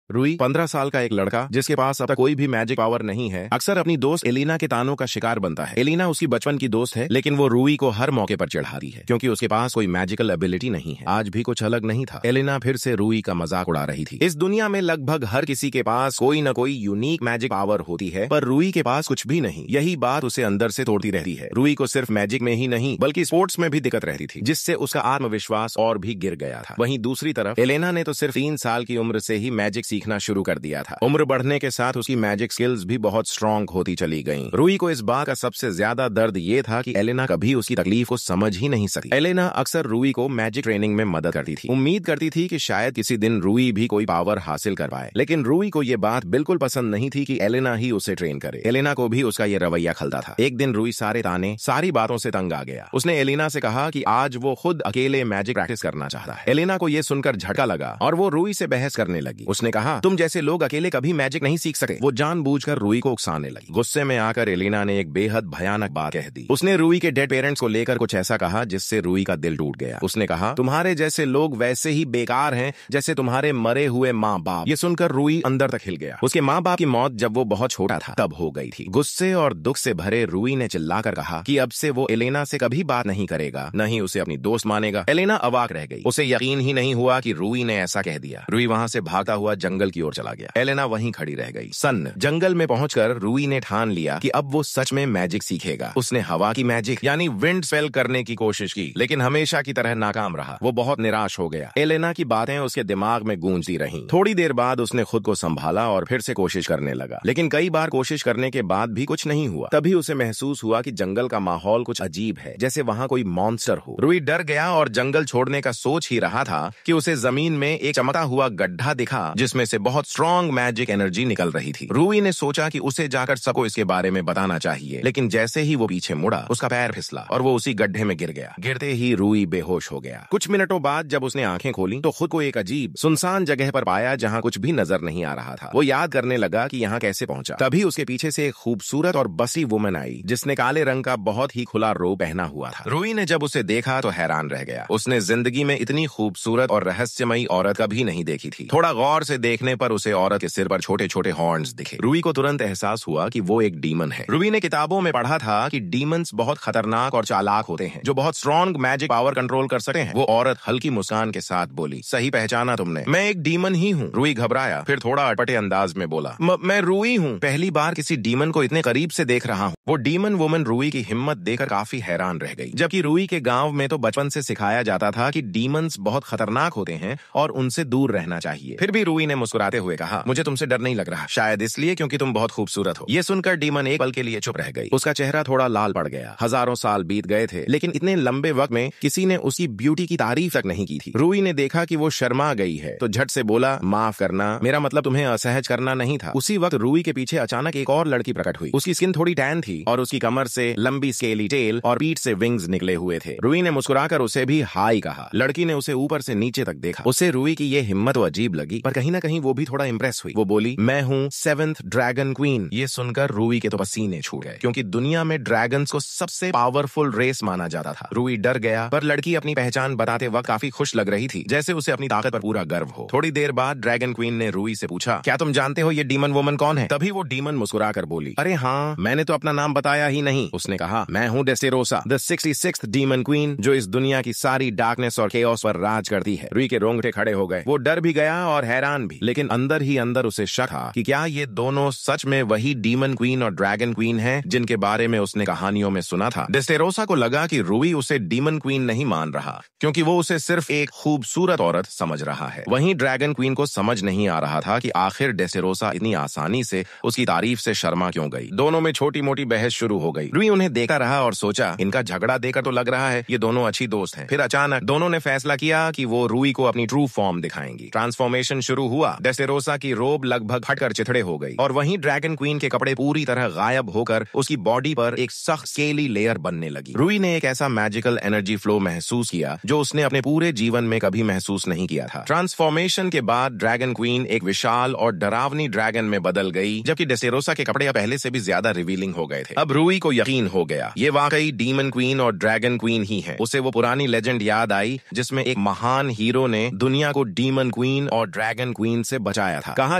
रूई 15 साल का एक लड़का जिसके पास अब तक कोई भी मैजिक पावर नहीं है, अक्सर अपनी दोस्त एलिना के तानों का शिकार बनता है। एलिना उसकी बचपन की दोस्त है, लेकिन वो रूई को हर मौके पर चिढ़ाती है क्योंकि उसके पास कोई मैजिकल एबिलिटी नहीं है। आज भी कुछ अलग नहीं था। एलिना फिर से रूई का मजाक उड़ा रही थी। इस दुनिया में लगभग हर किसी के पास कोई न कोई यूनिक मैजिक पावर होती है, पर रूई के पास कुछ भी नहीं। यही बात उसे अंदर से तोड़ती रहती है। रूई को सिर्फ मैजिक में ही नहीं बल्कि स्पोर्ट्स में भी दिक्कत रहती थी, जिससे उसका आत्मविश्वास और भी गिर गया था। वहीं दूसरी तरफ एलिना ने तो सिर्फ 3 साल की उम्र से ही मैजिक सीखना शुरू कर दिया था। उम्र बढ़ने के साथ उसकी मैजिक स्किल्स भी बहुत स्ट्रॉन्ग होती चली गईं। रूई को इस बात का सबसे ज्यादा दर्द ये था कि एलिना कभी उसकी तकलीफ को समझ ही नहीं सकी। एलिना अक्सर रूई को मैजिक ट्रेनिंग में मदद करती थी। उम्मीद करती थी कि शायद किसी दिन रूई भी कोई पावर हासिल कर पाए, लेकिन रूई को ये बात बिल्कुल पसंद नहीं थी कि एलिना ही उसे ट्रेन करे। एलिना को भी उसका ये रवैया खलता था। एक दिन रूई सारे ताने, सारी बातों से तंग आ गया। उसने एलिना से कहा कि आज वो खुद अकेले मैजिक प्रैक्टिस करना चाहता है। एलिना को ये सुनकर झटका लगा और वो रूई से बहस करने लगी। उसने कहा, तुम जैसे लोग अकेले कभी मैजिक नहीं सीख सकते। वो जानबूझकर रूई को उकसाने लगी। गुस्से में आकर एलिना ने एक बेहद भयानक बात कह दी। उसने रूई के डेड पेरेंट्स को लेकर कुछ ऐसा कहा जिससे रूई का दिल टूट गया। उसने कहा, तुम्हारे जैसे लोग वैसे ही बेकार हैं जैसे तुम्हारे मरे हुए माँ बाप। ये सुनकर रूई अंदर तक हिल गया। उसके माँ बाप की मौत जब वो बहुत छोटा था तब हो गई थी। गुस्से और दुख से भरे रूई ने चिल्लाकर कहा कि अब से वो एलिना से कभी बात नहीं करेगा, न ही उसे अपनी दोस्त मानेगा। एलिना अवाक रह गई। उसे यकीन ही नहीं हुआ कि रूई ने ऐसा कह दिया। रूई वहां से भागता हुआ जंगल की ओर चला गया। एलिना वहीं खड़ी रह गई। सन्न जंगल में पहुंचकर रूई ने ठान लिया कि अब वो सच में मैजिक सीखेगा। उसने हवा की मैजिक यानी विंड स्पेल करने की कोशिश की, लेकिन हमेशा की तरह नाकाम रहा। वो बहुत निराश हो गया। एलिना की बातें उसके दिमाग में गूंजती रहीं। थोड़ी देर बाद उसने खुद को संभाला और फिर से कोशिश करने लगा, लेकिन कई बार कोशिश करने के बाद भी कुछ नहीं हुआ। तभी उसे महसूस हुआ कि जंगल का माहौल कुछ अजीब है, जैसे वहां कोई मॉन्स्टर हो। रूई डर गया और जंगल छोड़ने का सोच ही रहा था कि उसे जमीन में एक चमकता हुआ गड्ढा दिखा जिसमें से बहुत स्ट्रॉन्ग मैजिक एनर्जी निकल रही थी। रूई ने सोचा कि उसे जाकर सबको इसके बारे में बताना चाहिए, लेकिन जैसे ही वो पीछे मुड़ा उसका पैर फिसला और वो उसी गड्ढे में गिर गया। गिरते ही रूई बेहोश हो गया। कुछ मिनटों बाद जब उसने आंखें खोली तो खुद को एक अजीब सुनसान जगह पर पाया जहां कुछ भी नजर नहीं आ रहा था। वो याद करने लगा कि यहाँ कैसे पहुंचा। तभी उसके पीछे से एक खूबसूरत और बसी वुमन आई जिसने काले रंग का बहुत ही खुला रोब पहना हुआ था। रूई ने जब उसे देखा तो हैरान रह गया। उसने जिंदगी में इतनी खूबसूरत और रहस्यमयी औरत कभी नहीं देखी थी। थोड़ा गौर से देखने पर उसे औरत के सिर पर छोटे छोटे हॉर्न्स दिखे। रूई को तुरंत एहसास हुआ कि वो एक डीमन है। रूई ने किताबों में पढ़ा था कि डीमंस बहुत खतरनाक और चालाक होते हैं, जो बहुत स्ट्रॉन्ग मैजिक पावर कंट्रोल कर सकते हैं। वो औरत हल्की मुस्कान के साथ बोली, सही पहचाना तुमने, मैं एक डीमन ही हूँ। रूई घबराया, फिर थोड़ा अटपटे अंदाज में बोला, मैं रूई हूँ। पहली बार किसी डीमन को इतने करीब से देख रहा हूँ। वो डीमन वुमन रूई की हिम्मत देखकर काफी हैरान रह गई। जबकि रूई के गांव में तो बचपन से सिखाया जाता था कि डीमंस बहुत खतरनाक होते हैं और उनसे दूर रहना चाहिए। फिर भी रूई ने मुस्कुराते हुए कहा, मुझे तुमसे डर नहीं लग रहा, शायद इसलिए क्योंकि तुम बहुत खूबसूरत हो। ये सुनकर डीमन एक पल के लिए चुप रह गई। उसका चेहरा थोड़ा लाल पड़ गया। हजारों साल बीत गए थे, लेकिन इतने लंबे वक्त में किसी ने उसकी ब्यूटी की तारीफ तक नहीं की थी। रूई ने देखा कि वो शर्मा गई है तो झट से बोला, माफ करना, मेरा मतलब तुम्हें असहज करना नहीं था। उसी वक्त रूई के पीछे अचानक एक और लड़की प्रकट हुई। उसकी स्किन थोड़ी टैन थी और उसकी कमर से लंबी स्केली टेल और पीठ से विंग्स निकले हुए थे। रूई ने मुस्कुराकर उसे भी हाय कहा। लड़की ने उसे ऊपर से नीचे तक देखा। उसे रूई की ये हिम्मत तो अजीब लगी, पर कहीं ना कहीं वो भी थोड़ा इंप्रेस हुई। वो बोली, मैं हूँ 7th ड्रैगन क्वीन। ये सुनकर रूई के तो पसीने छूट गए, क्योंकि दुनिया में ड्रैगन्स को सबसे पावरफुल रेस माना जाता था। रूई डर गया, पर लड़की अपनी पहचान बताते वक्त काफी खुश लग रही थी, जैसे उसे अपनी ताकत पर पूरा गर्व हो। थोड़ी देर बाद ड्रैगन क्वीन ने रूई से पूछा, क्या तुम जानते हो ये डीमन वुमन कौन है? तभी वो डीमन मुस्कुराकर बोली, अरे हाँ, मैंने तो अपना नाम बताया ही नहीं। उसने कहा, मैं हूँ डेस्टेरोसा, द 66th डीमन क्वीन, जो इस दुनिया की सारी डार्कनेस और केओस पर राज करती है। रूई के रोंगटे खड़े हो गए। वो डर भी गया और हैरान भी, लेकिन अंदर ही अंदर उसे शक था कि क्या ये दोनों सच में वही डीमन क्वीन और ड्रैगन क्वीन हैं जिनके बारे में उसने कहानियों में सुना था। डेस्टेरोसा को लगा कि रूई उसे डीमन क्वीन नहीं मान रहा, क्योंकि वो उसे सिर्फ एक खूबसूरत औरत समझ रहा है। वहीं ड्रैगन क्वीन को समझ नहीं आ रहा था कि आखिर डेस्टेरोसा इतनी आसानी से उसकी तारीफ से शर्मा क्यों गई। दोनों में छोटी मोटी बहस शुरू हो गई। रूई उन्हें देखता रहा और सोचा, इनका झगड़ा देखकर तो लग रहा है ये दोनों अच्छी दोस्त हैं। फिर अचानक दोनों ने फैसला किया कि वो रूई को अपनी ट्रू फॉर्म दिखाएंगी। ट्रांसफॉर्मेशन शुरू हुआ। डेस्टेरोसा की रोब लगभग फटकर चिथड़े हो गई और वहीं ड्रैगन क्वीन के कपड़े पूरी तरह गायब होकर उसकी बॉडी पर एक सख्त स्केली लेयर बनने लगी। रूई ने एक ऐसा मैजिकल एनर्जी फ्लो महसूस किया जो उसने अपने पूरे जीवन में कभी महसूस नहीं किया था। ट्रांसफॉर्मेशन के बाद ड्रैगन क्वीन एक विशाल और डरावनी ड्रैगन में बदल गई, जबकि डेस्टेरोसा के कपड़े पहले से भी ज्यादा रिवीलिंग हो गए थे। अब रूई को यकीन हो गया, ये वाकई डीमन क्वीन और ड्रैगन क्वीन ही है। उसे वो पुरानी लेजेंड याद आई जिसमें एक महान हीरो ने दुनिया को डीमन क्वीन और ड्रैगन क्वीन क्वीन से बचाया था। कहा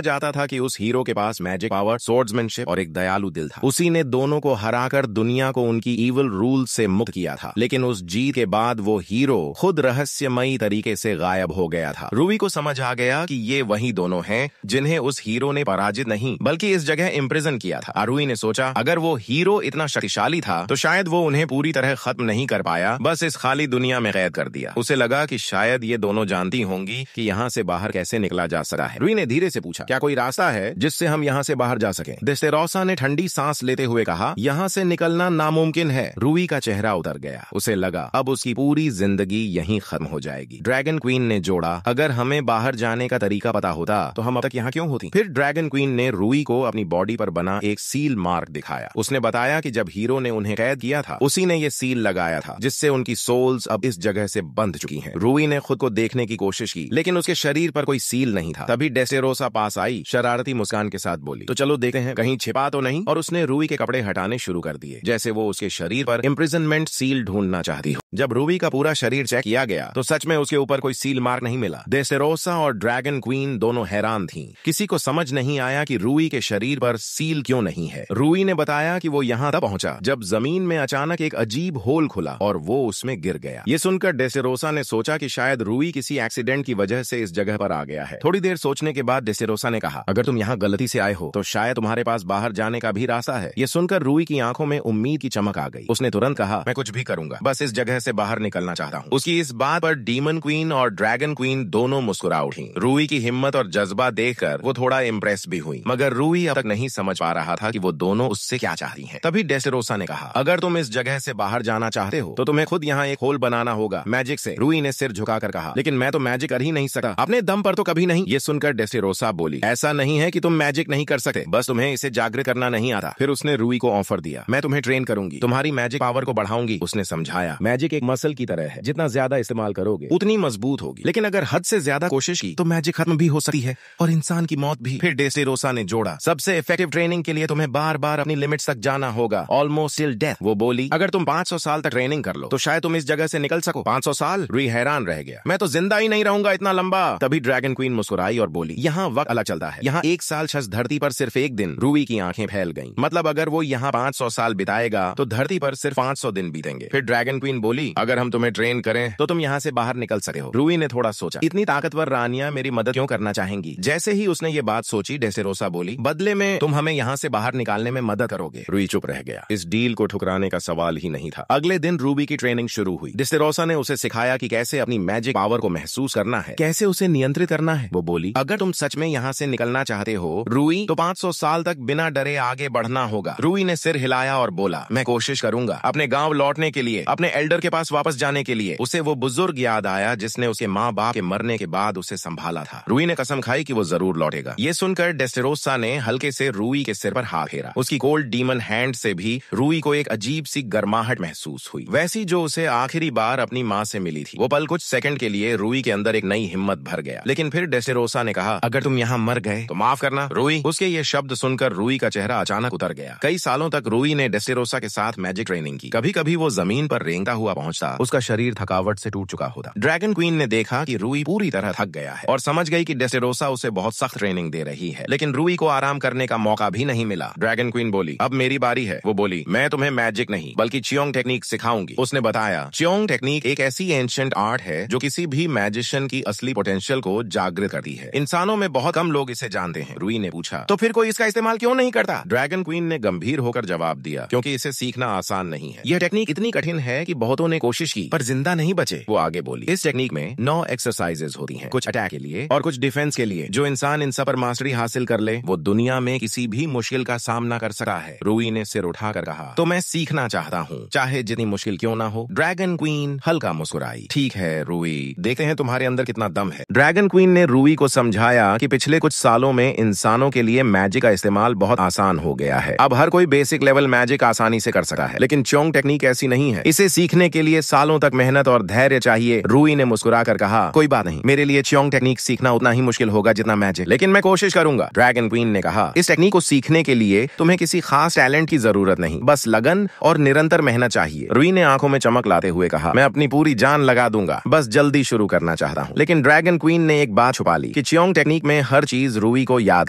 जाता था कि उस हीरो के पास मैजिक पावर, स्वॉर्ड्समैनशिप और एक दयालु दिल था। उसी ने दोनों को हराकर दुनिया को उनकी इविल रूल से मुक्त किया था। लेकिन उस जीत के बाद वो हीरो खुद रहस्यमयी तरीके से गायब हो गया था। रूही को समझ आ गया कि ये वही दोनों हैं जिन्हें उस हीरो ने पराजित नहीं बल्कि इस जगह इम्प्रिजन किया था। रूही ने सोचा अगर वो हीरो इतना शक्तिशाली था तो शायद वो उन्हें पूरी तरह खत्म नहीं कर पाया, बस इस खाली दुनिया में कैद कर दिया। उसे लगा कि शायद ये दोनों जानती होंगी कि यहाँ से बाहर कैसे निकला जा सकता है। रूही ने धीरे से पूछा, क्या कोई रास्ता है जिससे हम यहाँ से बाहर जा सकें? डेस्टेरोसा ने ठंडी सांस लेते हुए कहा, यहाँ से निकलना नामुमकिन है। रूही का चेहरा उतर गया। उसे लगा अब उसकी पूरी जिंदगी यहीं खत्म हो जाएगी। ड्रैगन क्वीन ने जोड़ा, अगर हमें बाहर जाने का तरीका पता होता तो हम अब तक यहाँ क्यों होती? फिर ड्रैगन क्वीन ने रूही को अपनी बॉडी पर बना एक सील मार्क दिखाया। उसने बताया कि जब हीरो ने उन्हें कैद किया था उसी ने ये सील लगाया था, जिससे उनकी सोल्स अब इस जगह से बंध चुकी हैं। रूही ने खुद को देखने की कोशिश की लेकिन उसके शरीर पर कोई सील नहीं था। तभी डेस्टेरोसा पास आई, शरारती मुस्कान के साथ बोली, तो चलो देखते हैं कहीं छिपा तो नहीं। और उसने रूही के कपड़े हटाने शुरू कर दिए जैसे वो उसके शरीर पर इम्प्रिजनमेंट सील ढूंढना चाहती हो। जब रूही का पूरा शरीर चेक किया गया तो सच में उसके ऊपर कोई सील मार्क नहीं मिला। डेस्टेरोसा और ड्रैगन क्वीन दोनों हैरान थीं। किसी को समझ नहीं आया कि रूही के शरीर पर सील क्यों नहीं है। रूही ने बताया कि वो यहाँ तब पहुंचा जब जमीन में अचानक एक अजीब होल खुला और वो उसमें गिर गया। ये सुनकर डेस्टेरोसा ने सोचा कि शायद रूही किसी एक्सीडेंट की वजह से इस जगह पर आ गया है। थोड़ी देर सोचने के बाद डेस्टेरोसा ने कहा, अगर तुम यहाँ गलती से आए हो तो शायद तुम्हारे पास बाहर जाने का भी रास्ता है। ये सुनकर रूही की आंखों में उम्मीद की चमक आ गई। उसने तुरंत कहा, मैं कुछ भी करूंगा, बस इस जगह से बाहर निकलना चाहता हूँ। उसकी इस बात पर डीमन क्वीन और ड्रैगन क्वीन दोनों मुस्कुरा उठी। रूही की हिम्मत और जज्बा देखकर वो थोड़ा इम्प्रेस भी हुई, मगर रूही अब तक नहीं समझ पा रहा था कि वो दोनों उससे क्या चाहती हैं। तभी डेस्टेरोसा ने कहा, अगर तुम इस जगह से बाहर जाना चाहते हो तो तुम्हें खुद यहाँ एक होल बनाना होगा मैजिक से। रूही ने सिर झुकाकर कहा, लेकिन मैं तो मैजिक कर ही नहीं सकता, अपने दम पर तो कभी नहीं। ये सुनकर डेस्टेरोसा बोली, ऐसा नहीं है कि तुम मैजिक नहीं कर सकते, बस तुम्हें इसे जागृत करना नहीं आता। फिर उसने रूही को ऑफर दिया, मैं तुम्हें ट्रेन करूंगी, तुम्हारी मैजिक पावर को बढ़ाऊंगी। उसने समझाया, मैजिक एक मसल की तरह है, जितना ज्यादा इस्तेमाल करोगे उतनी मजबूत होगी, लेकिन अगर हद से ज्यादा कोशिश की तो मैजिक खत्म भी हो सकती है और इंसान की मौत भी। फिर डेस्टेरोसा ने जोड़ा, सबसे इफेक्टिव ट्रेनिंग के लिए तुम्हें बार बार अपनी लिमिट्स तक जाना होगा, ऑलमोस्ट टिल डेथ। वो बोली, अगर तुम 500 साल तक ट्रेनिंग कर लो तो शायद तुम इस जगह से निकल सको। 500 साल? रूही हैरान रह गया, मैं तो जिंदा ही नहीं रहूंगा इतना लंबा। तभी ड्रैगन क्वीन मुस्कुराई और बोली, यहाँ वक्त अलग चलता है, यहाँ एक साल शख्स धरती पर सिर्फ एक दिन। रूही की आंखें फैल गईं, मतलब अगर वो यहाँ 500 साल बिताएगा तो धरती पर सिर्फ 500 दिन बीतेंगे। फिर ड्रैगन क्वीन बोली, अगर हम तुम्हें ट्रेन करें तो तुम यहाँ से बाहर निकल सकते हो। रूही ने थोड़ा सोचा, इतनी ताकतवर रानियां मेरी मदद क्यों करना चाहेंगी? जैसे ही उसने ये बात सोची, डेस्टेरोसा बोली, बदले में तुम हमें यहाँ से बाहर निकालने में मदद करोगे। रूही चुप रह गया, इस डील को ठुकराने का सवाल ही नहीं था। अगले दिन रूही की ट्रेनिंग शुरू हुई। डेस्टेरोसा ने उसे सिखाया कि कैसे अपनी मैजिक पावर को महसूस करना है, कैसे उसे नियंत्रित करना है। वो बोली, अगर तुम सच में यहाँ से निकलना चाहते हो रूही, तो 500 साल तक बिना डरे आगे बढ़ना होगा। रूही ने सिर हिलाया और बोला, मैं कोशिश करूंगा अपने गांव लौटने के लिए, अपने एल्डर के पास वापस जाने के लिए। उसे वो बुजुर्ग याद आया जिसने उसके माँ बाप के मरने के बाद उसे संभाला था। रूही ने कसम खाई कि वो जरूर लौटेगा। ये सुनकर डेस्टेरोसा ने हल्के से रूही के सिर पर हाथ फेरा। उसकी कोल्ड डीमन हैंड से भी रूही को एक अजीब सी गर्माहट महसूस हुई, वैसी जो उसे आखिरी बार अपनी माँ से मिली थी। वो पल कुछ सेकंड के लिए रूही के अंदर एक नई हिम्मत भर गया। लेकिन फिर डेस्टेरोसा ने कहा, अगर तुम यहाँ मर गए तो माफ करना रूही। उसके ये शब्द सुनकर रूही का चेहरा अचानक उतर गया। कई सालों तक रूही ने डेस्टेरोसा के साथ मैजिक ट्रेनिंग की। कभी कभी वो जमीन पर रेंगता हुआ पहुंचता, उसका शरीर थकावट से टूट चुका होता। ड्रैगन क्वीन ने देखा कि रूही पूरी तरह थक गया है और समझ गई कि डेस्टेरोसा उसे बहुत सख्त ट्रेनिंग दे रही है, लेकिन रूही को आराम करने का मौका भी नहीं मिला। ड्रैगन क्वीन बोली, अब मेरी बारी है। वो बोली, मैं तुम्हें मैजिक नहीं बल्कि चियोंग टेक्निक सिखाऊंगी। उसने बताया, चियोंग टेक्निक एक ऐसी एंशिएंट आर्ट है जो किसी भी मैजिशियन की असली पोटेंशियल को जागृत करती है। इंसानों में बहुत कम लोग इसे जानते हैं। रूही ने पूछा, तो फिर कोई इसका इस्तेमाल क्यों नहीं करता? ड्रैगन क्वीन ने गंभीर होकर जवाब दिया, क्योंकि इसे सीखना आसान नहीं है। यह टेक्निक इतनी कठिन है कि बहुतों ने कोशिश की पर जिंदा नहीं बचे। वो आगे बोली, इस टेक्निक में 9 एक्सरसाइजेज होती हैं, कुछ अटैक के लिए और कुछ डिफेंस के लिए। जो इंसान इन सब पर मास्टरी हासिल कर ले वो दुनिया में किसी भी मुश्किल का सामना कर सकता है। रूही ने सिर उठाकर कहा, तो मैं सीखना चाहता हूँ, चाहे जितनी मुश्किल क्यों ना हो। ड्रैगन क्वीन हल्का मुस्कुराई, ठीक है रूही, देखते हैं तुम्हारे अंदर कितना दम है। ड्रैगन क्वीन ने रूही को समझाया कि पिछले कुछ सालों में इंसानों के लिए मैजिक का इस्तेमाल बहुत आसान हो गया है। अब हर कोई बेसिक लेवल मैजिक आसानी से कर सकता है, लेकिन चियोंग टेक्निक ऐसी नहीं है। इसे सीखने के लिए सालों तक मेहनत और धैर्य चाहिए। रूही ने मुस्कुराकर कहा, कोई बात नहीं, मेरे लिए चियोंग टेक्निक सीखना उतना ही मुश्किल होगा जितना मैजिक, लेकिन मैं कोशिश करूंगा। ड्रैगन क्वीन ने कहा, इस टेक्निक को सीखने के लिए तुम्हें किसी खास टैलेंट की जरूरत नहीं, बस लगन और निरंतर मेहनत चाहिए। रूही ने आंखों में चमक लाते हुए कहा, मैं अपनी पूरी जान लगा दूंगा, बस जल्दी शुरू करना चाहता हूँ। लेकिन ड्रैगन क्वीन ने एक बात छुपा ली कि चियोंग टेक्निक में हर चीज रूई को याद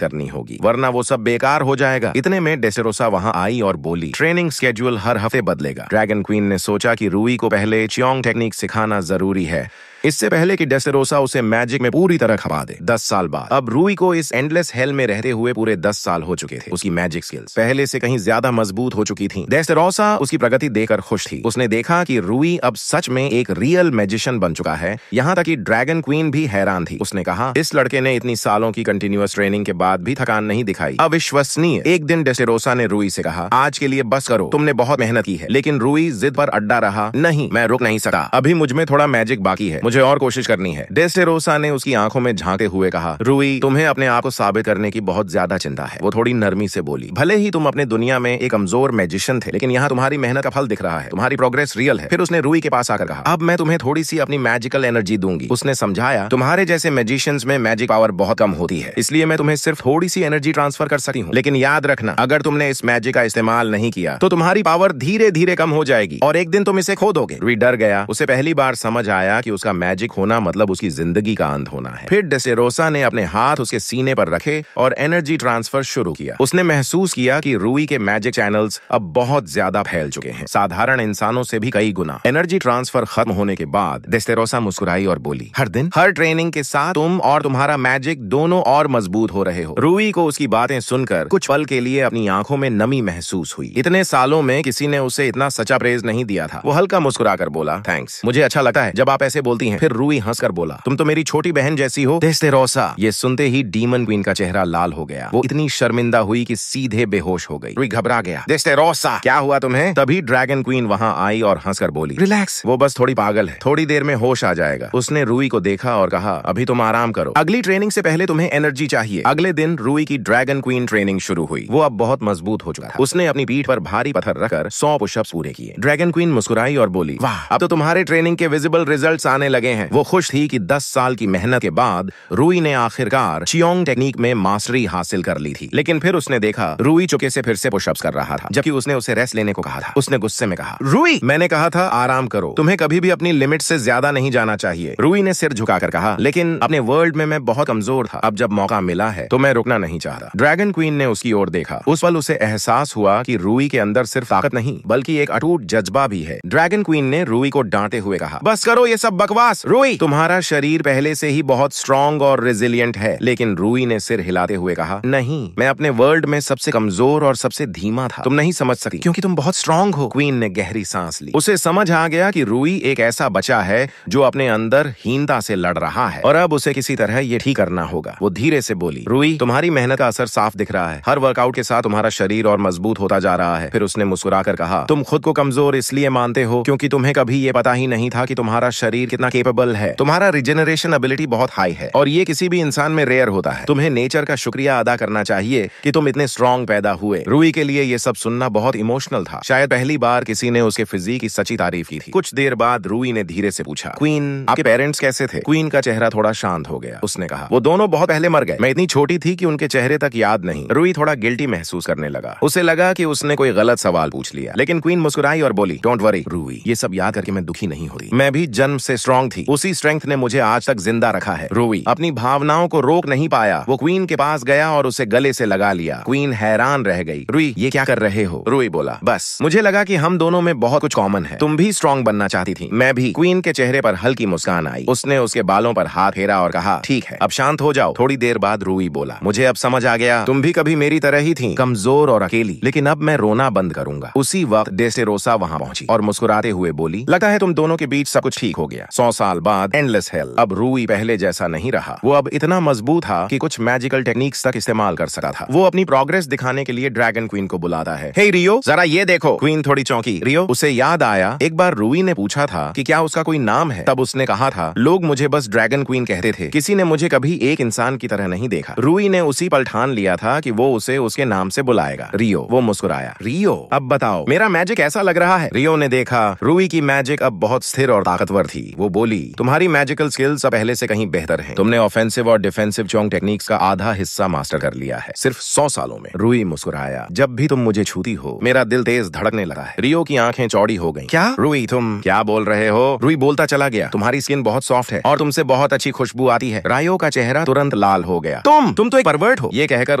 करनी होगी, वरना वो सब बेकार हो जाएगा। इतने में डेसेरोसा वहां आई और बोली, ट्रेनिंग स्केड्यूल हर हफ्ते बदलेगा। ड्रैगन क्वीन ने सोचा कि रूई को पहले चियोंग टेक्निक सिखाना जरूरी है, इससे पहले कि डेसेरोसा उसे मैजिक में पूरी तरह खपा दे। 10 साल बाद अब रूई को इस एंडलेस हेल में रहते हुए पूरे 10 साल हो चुके थे। उसकी मैजिक स्किल्स पहले से कहीं ज्यादा मजबूत हो चुकी थीं। डेसेरोसा उसकी प्रगति देखकर खुश थी। उसने देखा कि रूई अब सच में एक रियल मैजिशियन बन चुका है। यहाँ तक कि ड्रैगन क्वीन भी हैरान थी। उसने कहा, इस लड़के ने इतनी सालों की कंटिन्यूअस ट्रेनिंग के बाद भी थकान नहीं दिखाई, अविश्वसनीय। एक दिन डेसेरोसा ने रूई से कहा, आज के लिए बस करो, तुमने बहुत मेहनत की है। लेकिन रूई जिद पर अड्डा रहा, नहीं, मैं रुक नहीं सकता, अभी मुझ में थोड़ा मैजिक बाकी है, मुझे और कोशिश करनी है। डेसेरोसा ने उसकी आंखों में झांकते हुए कहा, रूई, तुम्हें अपने आप को साबित करने की बहुत ज्यादा चिंता है। वो थोड़ी नरमी से बोली, भले ही तुम अपने दुनिया में एक कमजोर मैजिशियन थे, लेकिन यहाँ तुम्हारी मेहनत का फल दिख रहा है, तुम्हारी प्रोग्रेस रियल है। फिर उसने रूई के पास आकर कहा, अब मैं तुम्हें थोड़ी सी अपनी मैजिकल एनर्जी दूंगी। उसने समझाया, तुम्हारे जैसे मैजिशियंस में मैजिक पावर बहुत कम होती है, इसलिए मैं तुम्हें सिर्फ थोड़ी सी एनर्जी ट्रांसफर कर सकती हूँ। लेकिन याद रखना, अगर तुमने इस मैजिक का इस्तेमाल नहीं किया तो तुम्हारी पावर धीरे धीरे कम हो जाएगी और एक दिन तुम इसे खो दोगे। रूई डर गया। उसे पहली बार समझ आया कि उसका मैजिक होना मतलब उसकी जिंदगी का अंत होना है। फिर डेसेरोसा ने अपने हाथ उसके सीने पर रखे और एनर्जी ट्रांसफर शुरू किया। उसने महसूस किया कि रूई के मैजिक चैनल्स अब बहुत ज्यादा फैल चुके हैं, साधारण इंसानों से भी कई गुना। एनर्जी ट्रांसफर खत्म होने के बाद डेसेरोसा मुस्कुराई और बोली, हर दिन, हर ट्रेनिंग के साथ तुम और तुम्हारा मैजिक दोनों और मजबूत हो रहे हो। रूई को उसकी बातें सुनकर कुछ पल के लिए अपनी आंखों में नमी महसूस हुई। इतने सालों में किसी ने उसे इतना सच्चा प्रेज नहीं दिया था। वो हल्का मुस्कुराकर बोला, थैंक्स, मुझे अच्छा लगता है जब आप ऐसे बोलती हैं। फिर रूई हंसकर बोला, तुम तो मेरी छोटी बहन जैसी हो। डेसेरोसा, ये सुनते ही डीमन क्वीन का चेहरा लाल हो गया। वो इतनी शर्मिंदा हुई कि सीधे बेहोश हो गई। रूई घबरा गया। डेसेरोसा, क्या हुआ तुम्हें? तभी ड्रैगन क्वीन वहां आई और हंसकर बोली, रिलैक्स, वो बस थोड़ी पागल है, थोड़ी देर में होश आ जाएगा। उसने रूई को देखा और कहा, अभी तुम आराम करो, अगली ट्रेनिंग से पहले तुम्हें एनर्जी चाहिए। अगले दिन रूई की ड्रैगन क्वीन ट्रेनिंग शुरू हुई। वो अब बहुत मजबूत हो चुका था। उसने अपनी पीठ पर भारी पत्थर रखकर 100 पुशअप्स पूरे किए। ड्रैगन क्वीन मुस्कुराई और बोली, वाह, अब तो तुम्हारे ट्रेनिंग के विजिबल रिजल्ट्स आने लगे हैं। वो खुश थी कि 10 साल की मेहनत के बाद रूई ने आखिरकार चियोंग टेक्निक में मास्टरी हासिल कर ली थी। लेकिन फिर उसने देखा रूई चुके से फिर से पुशअप्स कर रहा था, जबकि उसने उसे रेस्ट लेने को कहा था। उसने गुस्से में कहा, रूई, मैंने कहा था आराम करो, तुम्हें कभी भी अपनी लिमिट से ज्यादा नहीं जाना चाहिए। रूई ने सिर झुकाकर कहा, लेकिन अपने वर्ल्ड में मैं बहुत कमजोर था, अब जब मौका मिला है तो मैं रुकना नहीं चाहता। ड्रैगन क्वीन ने उसकी ओर देखा। उस पल उसे एहसास हुआ कि रूई के अंदर सिर्फ ताकत नहीं बल्कि एक अटूट जज्बा भी है। ड्रैगन क्वीन ने रूई को डांटे हुए कहा, बस करो ये सब बकवास। रूई, तुम्हारा शरीर पहले से ही बहुत स्ट्रॉन्ग और रेजिलिएंट है। लेकिन रूई ने सिर हिलाते हुए कहा, नहीं, मैं अपने वर्ल्ड में सबसे कमजोर और सबसे धीमा था। तुम नहीं समझ सकी क्योंकि तुम बहुत स्ट्रॉन्ग हो। क्वीन ने गहरी सांस ली। उसे समझ आ गया कि रूई एक ऐसा बच्चा है जो अपने अंदर हीनता से लड़ रहा है और अब उसे किसी तरह ये ठीक करना होगा। वो धीरे से बोली, रूई, तुम्हारी मेहनत का असर साफ दिख रहा है। हर वर्कआउट के साथ तुम्हारा शरीर और मजबूत होता जा रहा है। फिर उसने मुस्कुराकर कहा, तुम खुद को कमजोर इसलिए मानते हो क्योंकि तुम्हें कभी ये पता ही नहीं था कि तुम्हारा शरीर कितना केपेबल है। तुम्हारा रिजेनरेशन एबिलिटी बहुत हाई है और ये किसी भी इंसान में रेयर होता है। तुम्हें नेचर का शुक्रिया अदा करना चाहिए कि तुम इतने स्ट्रॉन्ग पैदा हुए। रूई के लिए ये सब सुनना बहुत इमोशनल था। शायद पहली बार किसी ने उसके फिजिक की सच्ची तारीफ की थी। कुछ देर बाद रूई ने धीरे से पूछा, क्वीन, आपके पेरेंट्स कैसे थे? क्वीन का चेहरा थोड़ा शांत हो गया। उसने कहा, वो दोनों बहुत पहले मर गए। मैं इतनी छोटी थी कि उनके चेहरे तक याद नहीं। रूई थोड़ा गिल्टी महसूस करने लगा। उसे लगा कि उसने कोई गलत सवाल पूछ लिया। लेकिन क्वीन मुस्कुराई और बोली, डोंट वरी रूई, ये सब याद करके मैं दुखी नहीं हो रही। मैं भी जन्म से स्ट्रॉन्ग थी। उसी स्ट्रेंथ ने मुझे आज तक जिंदा रखा है। रूई अपनी भावनाओं को रोक नहीं पाया। वो क्वीन के पास गया और उसे गले से लगा लिया। क्वीन हैरान रह गई। रूई, ये क्या कर रहे हो? रूई बोला, बस मुझे लगा कि हम दोनों में बहुत कुछ कॉमन है। तुम भी स्ट्रॉन्ग बनना चाहती थी, मैं भी। क्वीन के चेहरे पर हल्की मुस्कान आई। उसने उसके बालों पर हाथ फेरा और कहा, ठीक है, अब शांत हो जाओ। थोड़ी देर बाद रूई बोला, मुझे अब समझ आ गया, तुम भी कभी मेरी तरह ही थी, कमजोर और अकेली। लेकिन अब मैं रोना बंद करूंगा। उसी वक्त डेसेरोसा वहां पहुंची और मुस्कुराते हुए बोली, लगता है तुम दोनों के बीच सब कुछ ठीक हो गया। 100 साल बाद एंडलेस हेल। अब रूई पहले जैसा नहीं रहा। वो अब इतना मजबूत था कि कुछ मैजिकल टेक्निक्स तक इस्तेमाल कर सकता था। वो अपनी प्रोग्रेस दिखाने के लिए ड्रैगन क्वीन को बुलाता है। हे रियो, जरा ये देखो। क्वीन थोड़ी चौंकी। रियो, उसे याद आया एक बार रूई ने पूछा था कि क्या उसका कोई नाम है। तब उसने कहा था, लोग मुझे बस ड्रैगन क्वीन कहते थे, किसी ने मुझे कभी एक इंसान की तरह नहीं देखा। रूई ने उसी पल ठान लिया था कि वो उसे उसके नाम से बुलाएगा। रियो। वो मुस्कुराया। रियो, अब बताओ मेरा मैजिक ऐसा लग रहा है? रियो ने देखा रूई की मैजिक अब बहुत स्थिर और ताकतवर थी। वो बोली, बोली, तुम्हारी मैजिकल स्किल्स अब पहले से कहीं बेहतर हैं। तुमने ऑफेंसिव और डिफेंसिव चोंग टेक्निक्स का आधा हिस्सा मास्टर कर लिया है, सिर्फ 100 सालों में। रूई मुस्कुराया, जब भी तुम मुझे छूती हो मेरा दिल तेज धड़कने लगा है। रियो की आंखें चौड़ी हो गईं। क्या रूई, तुम क्या बोल रहे हो? रूई बोलता चला गया, तुम्हारी स्किन बहुत सॉफ्ट है और तुमसे बहुत अच्छी खुशबू आती है। रायो का चेहरा तुरंत लाल हो गया। तुम तो एक परवर्ट हो। ये कहकर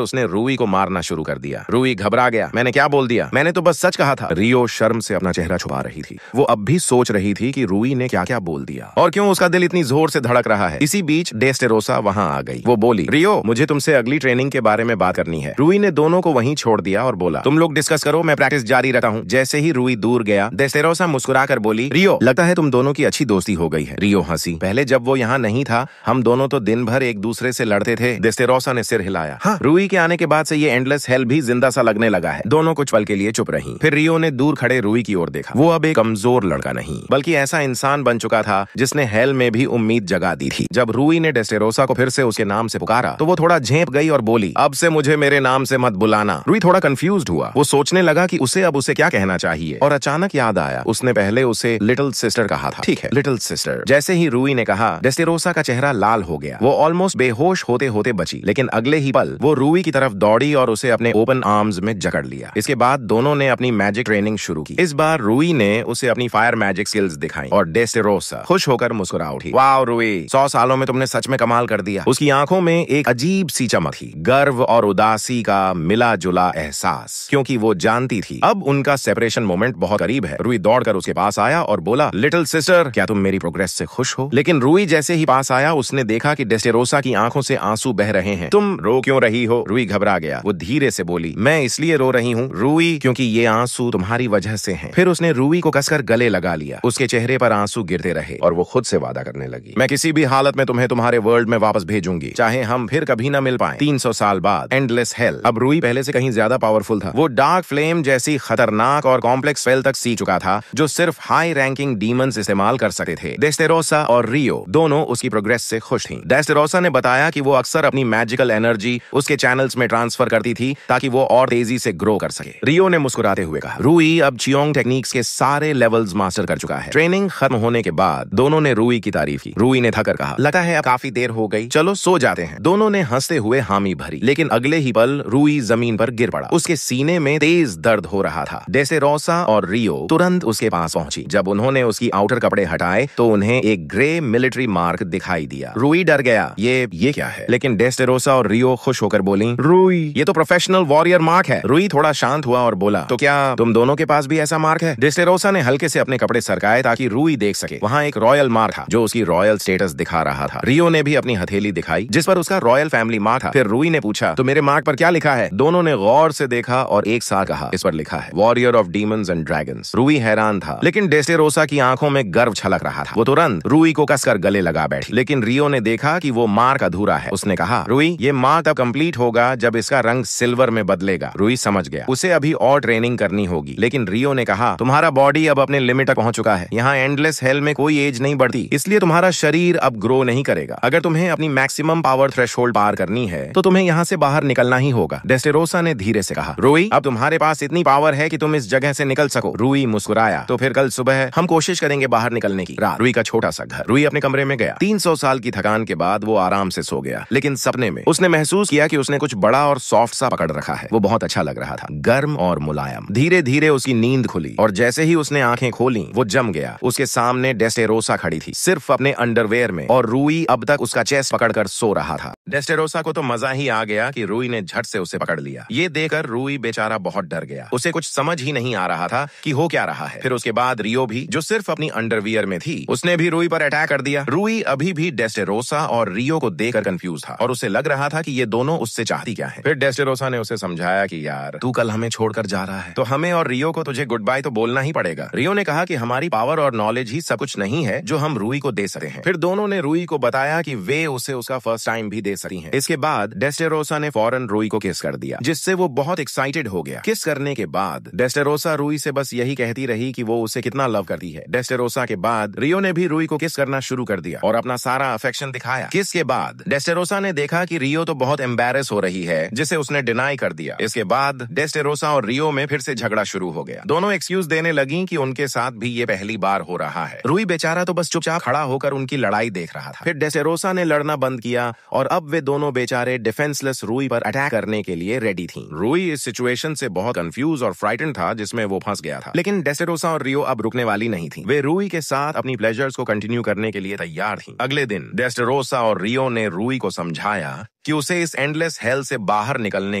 उसने रूई को मारना शुरू कर दिया। रूई घबरा गया, मैंने क्या बोल दिया? मैंने तो बस सच कहा था। रियो शर्म से अपना चेहरा छुपा रही थी। वो अब भी सोच रही थी कि रूई ने क्या क्या बोल दिया और क्यों उसका दिल इतनी जोर से धड़क रहा है। इसी बीच डेस्टेरोसा वहां आ गई। वो बोली, रियो, मुझे तुमसे अगली ट्रेनिंग के बारे में बात करनी है। रूई ने दोनों को वहीं छोड़ दिया और बोला, तुम लोग डिस्कस करो, मैं प्रैक्टिस जारी रखता हूँ। जैसे ही रूई दूर गया, डेस्टेरोसा मुस्कुराकर बोली, रियो, लगता है तुम दोनों की अच्छी दोस्ती हो गई है। रियो हंसी, पहले जब वो यहाँ नहीं था हम दोनों तो दिन भर एक दूसरे से लड़ते थे। डेस्टेरोसा ने सिर हिलाया। हाँ। रूई के आने के बाद से ये एंडलेस हेल भी जिंदा सा लगने लगा है। दोनों कुछ पल के लिए चुप रही। फिर रियो ने दूर खड़े रूई की ओर देखा। वो अब एक कमजोर लड़का नहीं बल्कि ऐसा इंसान बन चुका था जिसने हेल में भी उम्मीद जगा दी थी। जब रूई ने डेस्टेरोसा को फिर से उसके नाम से पुकारा तो वो थोड़ा झेंप गई और बोली, अब से मुझे मेरे नाम से मत बुलाना। रूई थोड़ा कंफ्यूज्ड हुआ। वो सोचने लगा कि उसे अब उसे क्या कहना चाहिए और अचानक याद आया उसने पहले उसे लिटिल सिस्टर कहा था। ठीक है, लिटिल सिस्टर। जैसे ही रूई ने कहा, डेस्टेरोसा का चेहरा लाल हो गया। वो ऑलमोस्ट बेहोश होते होते बची, लेकिन अगले ही पल वो रूई की तरफ दौड़ी और उसे अपने ओपन आर्म्स में जकड़ लिया। इसके बाद दोनों ने अपनी मैजिक ट्रेनिंग शुरू की। इस बार रूई ने उसे अपनी फायर मैजिक स्किल्स दिखाई और डेस्टेरोसा खुश होकर मुस्कुरा उठी। वाह रूई, 100 सालों में तुमने सच में कमाल कर दिया। उसकी आंखों में एक अजीब सी चमक थी, गर्व और उदासी का मिला जुला एहसास, क्योंकि वो जानती थी अब उनका सेपरेशन मोमेंट बहुत करीब है। रूई दौड़कर उसके पास आया और बोला, लिटिल सिस्टर, क्या तुम मेरी प्रोग्रेस से खुश हो? लेकिन रूई जैसे ही पास आया उसने देखा कि डेस्टेरोसा की आंखों से आंसू बह रहे हैं। तुम रो क्यों रही हो? रूई घबरा गया। वो धीरे से बोली, मैं इसलिए रो रही हूँ रूई क्योंकि ये आंसू तुम्हारी वजह से हैं। फिर उसने रूई को कसकर गले लगा लिया। उसके चेहरे पर आंसू गिरते रहे और वो खुद से वादा करने लगी, मैं किसी भी हालत में तुम्हें तुम्हारे वर्ल्ड में वापस भेजूंगी, चाहे हम फिर कभी न मिल पाए। 300 साल बाद एंडलेस हेल। अब रूई पहले से कहीं ज्यादा पावरफुल था। वो डार्क फ्लेम जैसी खतरनाक और कॉम्प्लेक्स स्पेल तक सीख चुका था जो सिर्फ हाई रैंकिंग डीमंस इस्तेमाल कर सकते थे। डेस्टेरोसा और रियो दोनों उसकी प्रोग्रेस से खुश थीं। डेस्टेरोसा ने बताया कि वो अक्सर अपनी मैजिकल एनर्जी उसके चैनल्स में ट्रांसफर करती थी ताकि वो और तेजी से ग्रो कर सके। रियो ने मुस्कुराते हुए कहा, रूई अब चियोंग टेक्निक्स के सारे लेवल्स मास्टर कर चुका है। ट्रेनिंग खत्म होने के बाद दोनों ने रूई की तारीफ की। रूई ने थकर कहा, लगता है अब काफी देर हो गई, चलो सो जाते हैं। दोनों ने हंसते हुए हामी भरी, लेकिन अगले ही पल रूई जमीन पर गिर पड़ा। उसके सीने में तेज दर्द हो रहा था। डेस्टेरोसा और रियो तुरंत उसके पास पहुंची। जब उन्होंने उसकी आउटर कपड़े हटाए तो उन्हें एक ग्रे मिलिट्री मार्क दिखाई दिया। रूई डर गया, ये क्या है? लेकिन डेस्टेरोसा और रियो खुश होकर बोली, रूई, ये तो प्रोफेशनल वॉरियर मार्क है। रूई थोड़ा शांत हुआ और बोला, तो क्या तुम दोनों के पास भी ऐसा मार्क है? डेस्टेरोसा ने हल्के से अपने कपड़े सरकाए ताकि रूई देख सके। वहाँ एक रॉयल मार्क था जो उसकी रॉयल स्टेटस दिखा रहा था। रियो ने भी अपनी हथेली दिखाई जिस पर उसका रॉयल फैमिली मार्क था। फिर रूई ने पूछा, तो मेरे मार्क पर क्या लिखा है? दोनों ने गौर से देखा और एक साथ कहा, इस पर लिखा है warrior of demons and dragons. रूई हैरान था, लेकिन डेस्टेरोसा की आंखों में गर्व छलक रहा था। वो तुरंत रूई को कसकर गले लगा बैठी। लेकिन रियो ने देखा कि वो मार्क अधूरा है। उसने कहा, रूई, ये मार्क तब कंप्लीट होगा जब इसका रंग सिल्वर में बदलेगा। रूई समझ गया, उसे अभी और ट्रेनिंग करनी होगी। लेकिन रियो ने कहा, तुम्हारा बॉडी अब अपने लिमिट तक पहुंच चुका है। यहाँ एंडलेस हेल में कोई एज नहीं बढ़ती, इसलिए तुम्हारा शरीर अब ग्रो नहीं करेगा। अगर तुम्हें अपनी मैक्सिमम पावर थ्रेशोल्ड पार करनी है तो तुम्हें यहाँ से बाहर निकलना ही होगा। डेस्टेरोसा ने धीरे से कहा, रूई, अब तुम्हारे पास इतनी पावर है कि तुम इस जगह से निकल सको। रूई मुस्कुराया, तो फिर कल सुबह हम कोशिश करेंगे बाहर निकलने की। रात, रूई का छोटा सा घर। रूई अपने कमरे में गया। 300 साल की थकान के बाद वो आराम से सो गया, लेकिन सपने में उसने महसूस किया कि उसने कुछ बड़ा और सॉफ्ट सा पकड़ रखा है। वो बहुत अच्छा लग रहा था, गर्म और मुलायम। धीरे धीरे उसकी नींद खुली और जैसे ही उसने आंखें खोली वो जम गया। उसके सामने डेस्टेरोसा खड़ी थी, सिर्फ अपने अंडरवेयर में, और रूई अब तक उसका चेस्ट पकड़कर सो रहा था। डेस्टेरोसा को तो मजा ही आ गया कि रूई ने झट से उसे पकड़ लिया। ये देखकर रूई बेचारा बहुत डर गया। उसे कुछ समझ ही नहीं आ रहा था कि हो क्या रहा है। फिर उसके बाद रियो भी, जो सिर्फ अपनी अंडरवियर में थी, उसने भी रूई पर अटैक कर दिया। रूई अभी भी डेस्टेरोसा और रियो को देखकर कंफ्यूज था और उसे लग रहा था कि ये दोनों उससे चाहती क्या है। फिर डेस्टेरोसा ने उसे समझाया कि यार, तू कल हमें छोड़कर जा रहा है तो हमें और रियो को तुझे गुड बाय तो बोलना ही पड़ेगा। रियो ने कहा कि हमारी पावर और नॉलेज ही सब कुछ नहीं है जो हम रूई को दे सकते हैं। फिर दोनों ने रूई को बताया कि वे उसे उसका फर्स्ट टाइम भी दे सकती हैं। इसके बाद डेस्टेरोसा ने फौरन रूई को किस कर दिया, जिससे वो बहुत एक्साइटेड हो गया। किस करने के बाद डेस्टेरोसा रूई से बस यही कहती रही कि वो उसे कितना लव करती है। डेस्टेरोसा के बाद रियो ने भी रूई को किस करना शुरू कर दिया और अपना सारा अफेक्शन दिखाया। किस के बाद डेस्टेरोसा ने देखा कि रियो तो बहुत एम्बैरेस हो रही है, जिसे उसने डिनाई कर दिया। इसके बाद डेस्टेरोसा और रियो में फिर से झगड़ा शुरू हो गया। दोनों एक्सक्यूज देने लगी कि उनके साथ भी ये पहली बार हो रहा है। रूई बेचारा तो बस चुपचाप खड़ा होकर उनकी लड़ाई देख रहा था। फिर डेस्टेरोसा ने लड़ना बंद किया और अब वे दोनों बेचारे डिफेंसलेस रूई पर अटैक करने के लिए रेडी थी। रूई इस सिचुएशन से बहुत कंफ्यूज और फ्राइटेंड था जिसमें वो फंस गया था, लेकिन डेस्टेरोसा और रियो अब रुकने वाली नहीं थी। वे रूई के साथ अपनी प्लेजर्स को कंटिन्यू करने के लिए तैयार थी। अगले दिन डेस्टेरोसा और रियो ने रूई को समझाया कि उसे इस एंडलेस हेल से बाहर निकलने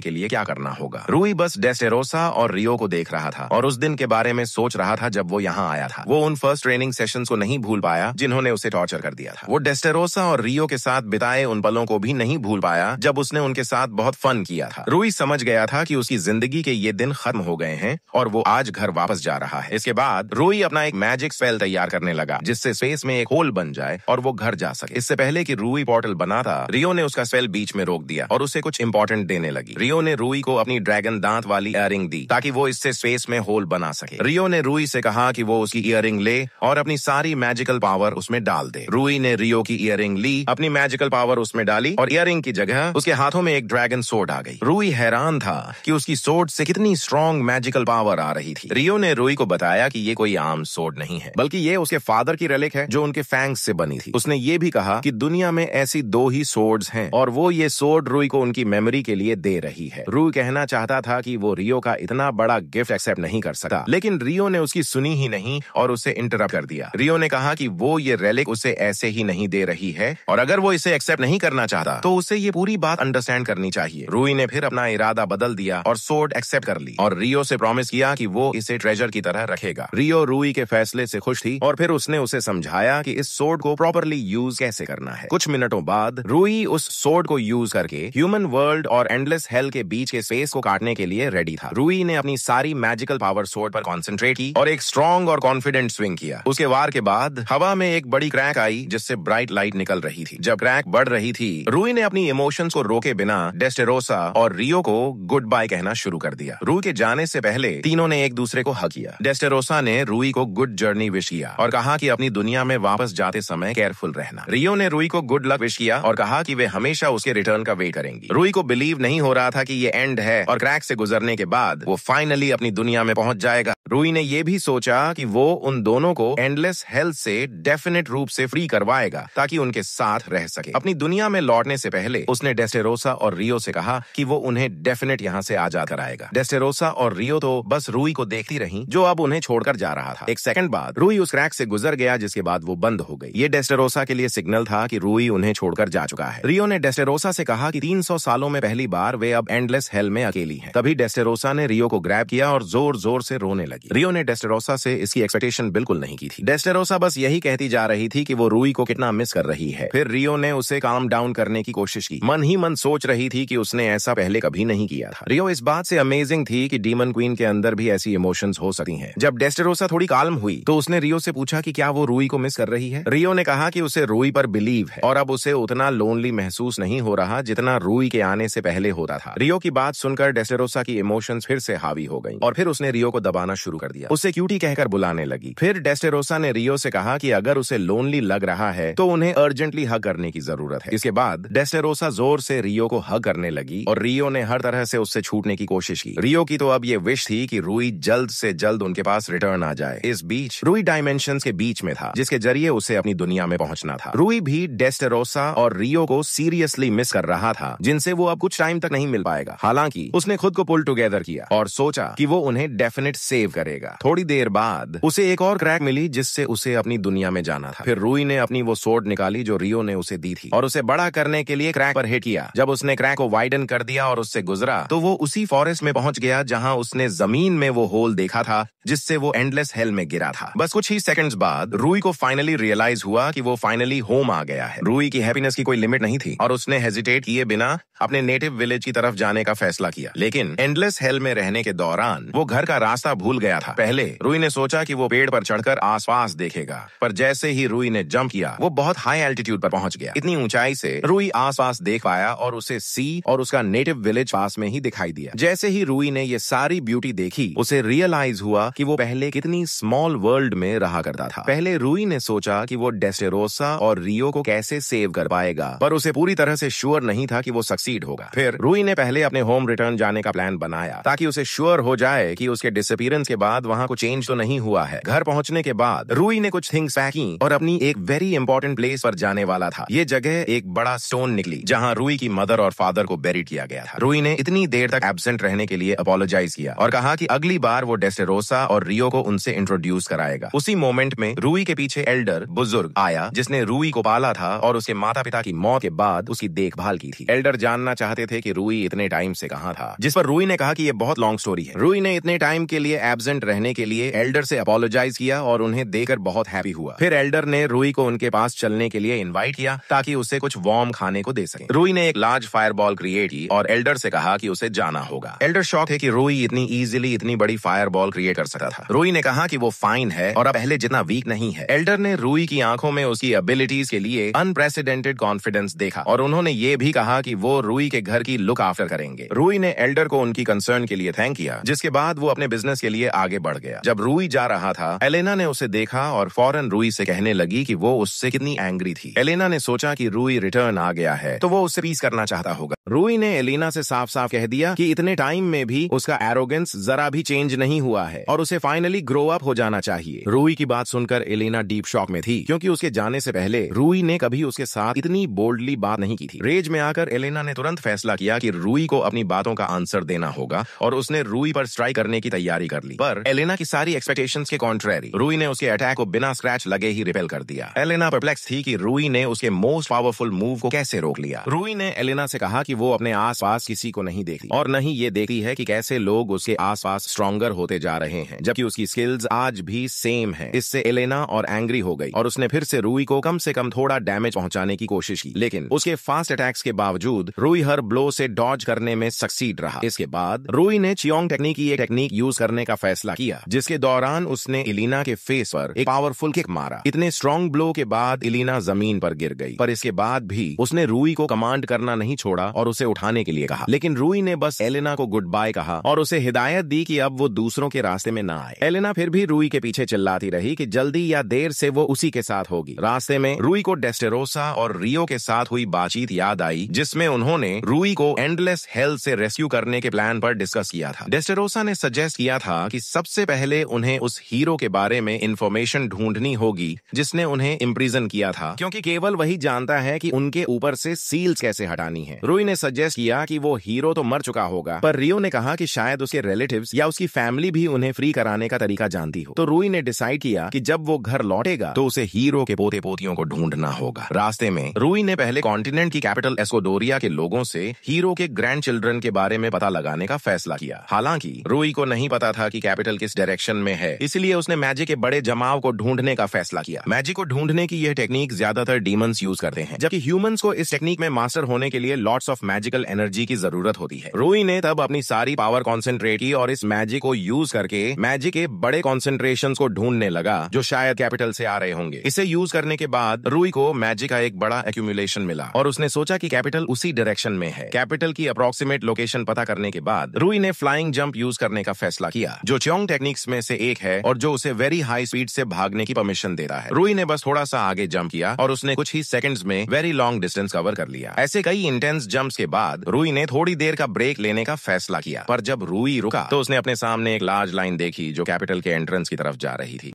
के लिए क्या करना होगा। रूई बस डेस्टेरोसा और रियो को देख रहा था और उस दिन के बारे में सोच रहा था जब वो यहाँ आया था। वो उन फर्स्ट ट्रेनिंग सेशंस को नहीं भूल पाया जिन्होंने उसे टॉर्चर कर दिया था। वो डेस्टेरोसा और रियो के साथ बिताए उन पलों को भी नहीं भूल पाया जब उसने उनके साथ बहुत फन किया था। रूई समझ गया था कि उसकी जिंदगी के ये दिन खत्म हो गए हैं और वो आज घर वापस जा रहा है। इसके बाद रूई अपना एक मैजिक स्पेल तैयार करने लगा जिससे स्पेस में एक होल बन जाए और वो घर जा सके। इससे पहले कि रूई पोर्टल बनाता, रियो ने उसका स्पेल बीच में रोक दिया और उसे कुछ इंपॉर्टेंट देने लगी। रियो ने रूई को अपनी ड्रैगन दांत वाली इयररिंग दी ताकि वो इससे स्पेस में होल बना सके। रियो ने रूई से कहा कि वो उसकी इयररिंग ले और अपनी सारी मैजिकल पावर उसमें डाल दे। रूई ने रियो की इयररिंग ली, अपनी मैजिकल पावर उसमें डाली और इयररिंग की जगह उसके हाथों में एक ड्रैगन सोर्ड आ गई। रूई हैरान था कि उसकी सोर्ड से कितनी स्ट्रॉन्ग मैजिकल पावर आ रही थी। रियो ने रूई को बताया कि ये कोई आम सोर्ड नहीं है, बल्कि ये उसके फादर की रेलिक है जो उनके फैंग्स से बनी थी। उसने ये भी कहा कि दुनिया में ऐसी 2 ही सोर्ड्स हैं और वो ये सोर्ड रूई को उनकी मेमोरी के लिए दे रही है। रूई कहना चाहता था कि वो रियो का इतना बड़ा गिफ्ट एक्सेप्ट नहीं कर सकता, लेकिन रियो ने उसकी सुनी ही नहीं और उसे इंटरप्ट कर दिया। रियो ने कहा कि वो ये रेलिक उसे ऐसे ही नहीं दे रही है और अगर वो इसे एक्सेप्ट नहीं करना चाहता तो उसे ये पूरी बात अंडरस्टैंड करनी चाहिए। रूई ने फिर अपना इरादा बदल दिया और सोर्ड एक्सेप्ट कर ली और रियो से प्रॉमिस किया कि वो इसे ट्रेजर की तरह रखेगा। रियो रूई के फैसले से खुश थी और फिर उसने उसे समझाया कि इस सोर्ड को प्रॉपरली यूज कैसे करना है। कुछ मिनटों बाद रूई उस सोर्ड को यूज करके ह्यूमन वर्ल्ड और एंडलेस हेल के बीच के स्पेस को काटने के लिए रेडी था। रूई ने अपनी सारी मैजिकल पावर सोर्ड पर कॉन्सेंट्रेट की और एक स्ट्रॉन्ग और कॉन्फिडेंट स्विंग किया। उसके वार के बाद हवा में एक बड़ी क्रैक आई जिससे ब्राइट लाइट निकल रही थी। जब क्रैक बढ़ रही थी, रूई ने अपनी इमोशंस को रोके बिना डेस्टेरोसा और रियो को गुड बाय कहना शुरू कर दिया। रूई के जाने से पहले तीनों ने एक दूसरे को हग किया। डेस्टेरोसा ने रूई को गुड जर्नी विश किया और कहा कि अपनी दुनिया में वापस जाते समय केयरफुल रहना। रियो ने रूई को गुड लक विश किया और कहा कि वे हमेशा उसके रिटर्न का वेट करेंगी। रूई को बिलीव नहीं हो रहा था कि ये एंड है और क्रैक से गुजरने के बाद वो फाइनली अपनी दुनिया में पहुंच जाएगा। रूई ने ये भी सोचा कि वो उन दोनों को एंडलेस हेल से डेफिनेट रूप से फ्री करवाएगा ताकि उनके साथ रह सके। अपनी दुनिया में लौटने से पहले उसने डेस्टेरोसा और रियो से कहा कि वो उन्हें डेफिनेट यहाँ से आजाद कराएगा। डेस्टेरोसा और रियो तो बस रूई को देखती रहीं जो अब उन्हें छोड़कर जा रहा था। एक सेकंड बाद रूई उस क्रैक से गुजर गया जिसके बाद वो बंद हो गई। ये डेस्टेरोसा के लिए सिग्नल था कि रूई उन्हें छोड़कर जा चुका है। रियो ने डेस्टेरोसा से कहा कि 300 सालों में पहली बार वे अब एंडलेस हेल में अकेली हैं। तभी डेस्टेरोसा ने रियो को ग्रैब किया और जोर जोर से रोने लगी। रियो ने डेस्टेरोसा से इसकी एक्सपेक्टेशन बिल्कुल नहीं की थी। डेस्टेरोसा बस यही कहती जा रही थी कि वो रूई को कितना मिस कर रही है। फिर रियो ने उसे काम डाउन करने की कोशिश की। मन ही मन सोच रही थी कि उसने ऐसा पहले कभी नहीं किया था। रियो इस बात से अमेजिंग थी कि डीमन क्वीन के अंदर भी ऐसी इमोशंस हो सकती हैं। जब डेस्टेरोसा थोड़ी काल्म हुई तो उसने रियो से पूछा कि क्या वो रूई को मिस कर रही है। रियो ने कहा कि उसे रूई पर बिलीव है और अब उसे उतना लोनली महसूस नहीं हो रहा जितना रूई के आने से पहले होता था। रियो की बात सुनकर डेस्टेरोसा की इमोशंस फिर से हावी हो गईं और फिर उसने रियो को दबाना शुरू कर दिया। उसे क्यूटी कहकर बुलाने लगी। फिर डेस्टेरोसा ने रियो से कहा कि अगर उसे लोनली लग रहा है तो उन्हें अर्जेंटली हग करने की जरूरत है। इसके बाद डेस्टेरोसा जोर से रियो को हग करने लगी और रियो ने हर तरह से उससे छूटने की कोशिश की। रियो की तो अब ये विश थी कि रूई जल्द से जल्द उनके पास रिटर्न आ जाए। इस बीच रूई डायमेंशंस के बीच में था जिसके जरिए उसे अपनी दुनिया में पहुंचना था। रूई भी डेस्टेरोसा और रियो को सीरियसली मिस कर रहा था जिनसे वो अब कुछ टाइम तक नहीं मिल पाएगा। हालांकि उसने खुद को पुल टुगेदर किया और सोचा कि वो उन्हें डेफिनेट सेव करेगा। थोड़ी देर बाद उसे एक और क्रैक मिली जिससे उसे अपनी दुनिया में जाना था। फिर रूई ने अपनी वो सोर्ड निकाली जो रियो ने उसे दी थी और उसे बड़ा करने के लिए क्रैक पर हिट किया। जब उसने क्रैक को वाइडन कर दिया और उससे गुजरा तो वो उसी फॉरेस्ट में पहुंच गया जहां उसने जमीन में वो होल देखा था जिससे वो एंडलेस हेल में गिरा था। बस कुछ ही सेकंड्स बाद रूई को फाइनली रियलाइज हुआ कि वो फाइनली होम आ गया है। रूई की हैप्पीनेस की कोई लिमिट नहीं थी और उसने हेजिटेट किए बिना अपने नेटिव विलेज की तरफ जाने का फैसला किया। लेकिन एंडलेस हेल में रहने के दौरान वो घर का रास्ता भूल गया था। पहले रूई ने सोचा कि वो पेड़ पर चढ़कर आसपास देखेगा, पर जैसे ही रूई ने जंप किया वो बहुत हाई एल्टीट्यूड पर पहुंच गया। इतनी ऊंचाई से रूई आसपास देख पाया और उसे सी और उसका नेटिव विलेज पास में ही दिखाई दिया। जैसे ही रूई ने ये सारी ब्यूटी देखी उसे रियलाइज हुआ कि वो पहले कितनी स्मॉल वर्ल्ड में रहा करता था। पहले रूई ने सोचा कि वो डेस्टेरोसा और रियो को कैसे सेव कर पाएगा, पर उसे पूरी तरह से श्योर नहीं था कि वो सक्सीड होगा। फिर रूई ने पहले अपने होम रिटर्न जाने का प्लान बनाया ताकि उसे श्योर हो जाए कि उसके डिसअपीयरेंस के बाद वहाँ कुछ चेंज तो नहीं हुआ है। घर पहुँचने के बाद रूई ने कुछ थिंग्स पैक की और अपनी एक वेरी इंपॉर्टेंट प्लेस पर जाने वाला था। ये जगह एक बड़ा स्टोन निकली जहाँ रूई की मदर और फादर को बेरिड किया गया था। रूई ने इतनी देर तक एब्सेंट रहने के लिए अपोलोजाइज किया और कहा कि अगली बार वो डेस्टेरोसा और रियो को उनसे इंट्रोड्यूस कराएगा। उसी मोमेंट में रूई के पीछे एल्डर बुजुर्ग आया जिसने रूई को पाला था और उसके माता पिता की मौत के बाद उसकी देखभाल की थी। एल्डर जानना चाहते थे कि रूई इतने टाइम से कहाँ था, जिस पर रूई ने कहा कि ये बहुत लॉन्ग स्टोरी है। रूई ने इतने टाइम के लिए एब्सेंट रहने के लिए एल्डर से अपोलोजाइज किया और उन्हें देकर बहुत हैप्पी हुआ। फिर एल्डर ने रूई को उनके पास चलने के लिए इनवाइट किया ताकि उसे कुछ वार्म खाने को दे सके। रूई ने एक लार्ज फायरबॉल क्रिएट की और एल्डर से कहा कि उसे जाना होगा। एल्डर शॉक है कि रूई इतनी इजीली इतनी बड़ी फायरबॉल क्रिएट कर सकता था। रूई ने कहा कि वो फाइन है और अब पहले जितना वीक नहीं है। एल्डर ने रूई की आंखों में उसकी एबिलिटीज के लिए अनप्रेसिडेंटेड कॉन्फिडेंस देखा और उन्होंने ये भी कहा कि वो रूई के घर की लुक आफ्टर करेंगे। रूई ने एल्डर को उनकी कंसर्न के लिए थैंक किया, जिसके बाद वो अपने बिजनेस के लिए आगे बढ़ गया। जब रूई जा रहा था, एलेना ने उसे देखा और फौरन रूई से कहने लगी कि वो उससे कितनी एंग्री थी। एलेना ने सोचा कि रूई रिटर्न आ गया है तो वो उससे पीस करना चाहता होगा। रूई ने एलेना से साफ साफ कह दिया कि इतने टाइम में भी उसका एरोगेंस जरा भी चेंज नहीं हुआ है और उसे फाइनली ग्रो अप हो जाना चाहिए। रूई की बात सुनकर एलेना डीप शॉक में थी, क्योंकि उसके जाने से पहले रूई ने कभी उसके साथ इतनी बोल्डली बात नहीं की थी। रेज में आकर एलेना ने तुरंत फैसला किया कि रूई को अपनी बातों का आंसर देना होगा और उसने रूई पर स्ट्राइक करने की तैयारी कर ली। पर एलेना की सारी एक्सपेक्टेशंस के कॉन्ट्रेरी रूई ने उसके अटैक को बिना स्क्रैच लगे ही रिपेल कर दिया। एलेना परप्लेक्स थी कि रूई ने उसके मोस्ट पावरफुल मूव को कैसे रोक लिया। रूई ने एलेना से कहा कि वो अपने आसपास किसी को नहीं देखती और नहीं ये देखती है कि कैसे लोग उसके आसपास स्ट्रॉन्गर होते जा रहे हैं, जबकि उसकी स्किल्स आज भी सेम है। इससे एलेना और एंग्री हो गई और उसने फिर से रूई को कम से कम थोड़ा डैमेज पहुंचाने की कोशिश की, लेकिन उसके फास्ट अटैक्स के बावजूद रूई हर ब्लो से डॉज करने में सक्सीड रहा। इसके बाद रूई ने चियोंग टेक्निक की एक टेक्निक यूज करने का फैसला किया, जिसके दौरान उसने एलिना के फेस पर एक पावरफुल किक मारा। इतने स्ट्रॉन्ग ब्लो के बाद एलिना जमीन पर गिर गई, पर इसके बाद भी उसने रूई को कमांड करना नहीं छोड़ा और उसे उठाने के लिए कहा। लेकिन रूई ने बस एलेना को गुड बाय कहा और उसे हिदायत दी कि अब वो दूसरों के रास्ते में ना आए। एलेना फिर भी रूई के पीछे चिल्लाती रही कि जल्दी या देर से वो उसी के साथ होगी। रास्ते में रूई को डेस्टेरोसा और रियो के साथ हुई बातचीत याद आई, जिसमें उन्होंने रूई को एंडलेस हेल से रेस्क्यू करने के प्लान पर डिस्कस किया था। डेस्टेरोसा ने सजेस्ट किया था कि सबसे पहले उन्हें उस हीरो के बारे में इंफॉर्मेशन ढूंढनी होगी जिसने उन्हें इम्प्रिजन किया था, क्योंकि केवल वही जानता है कि उनके ऊपर से सील्स कैसे हटानी है। रूई ने सजेस्ट किया कि वो हीरो तो मर चुका होगा, पर रियो ने कहा कि शायद उसके रिलेटिव्स या उसकी फैमिली भी उन्हें फ्री कराने का तरीका जानती हो। तो रूई ने डिसाइड किया कि जब वो घर लौटेगा तो उसे हीरो के पोते पोतियों को ढूंढना होगा। रास्ते में रूई ने पहले कॉन्टिनेंट की कैपिटल एस्कोडोरिया के लोगों से हीरो के ग्रैंड चिल्ड्रन के बारे में पता लगाने का फैसला किया। हालांकि रूई को नहीं पता था कि कैपिटल किस डायरेक्शन में है, इसलिए उसने मैजिक के बड़े जमाव को ढूंढने का फैसला किया। मैजिक को ढूंढने की यह टेक्निक ज्यादातर डीमंस यूज करते हैं, जबकि ह्यूमंस को इस टेक्निक में मास्टर होने के लिए लॉट्स ऑफ मैजिकल एनर्जी की जरूरत होती है। रूई ने तब अपनी सारी पावर कॉन्सेंट्रेट की और इस मैजिक को यूज करके मैजिक के बड़े कॉन्सेंट्रेशन को ढूंढने लगा जो शायद कैपिटल से आ रहे होंगे। इसे यूज करने के बाद रूई को मैजिक का एक बड़ा एक्यूमुलेशन मिला और उसने सोचा कि कैपिटल उसी डायरेक्शन में है। कैपिटल की अप्रोक्सीमेट लोकेशन पता करने के बाद रूई ने फ्लाइंग जंप यूज करने का फैसला किया, जो चियोंग टेक्निक्स में से एक है और जो उसे वेरी हाई स्पीड से भागने की परमिशन देता है। रूई ने बस थोड़ा सा आगे जंप किया और उसने कुछ ही सेकंड्स में वेरी लॉन्ग डिस्टेंस कवर कर लिया। ऐसे कई इंटेंस जंप्स के बाद रूई ने थोड़ी देर का ब्रेक लेने का फैसला किया, पर जब रूई रुका तो उसने अपने सामने एक लार्ज लाइन देखी जो कैपिटल के एंट्रेंस की तरफ जा रही थी।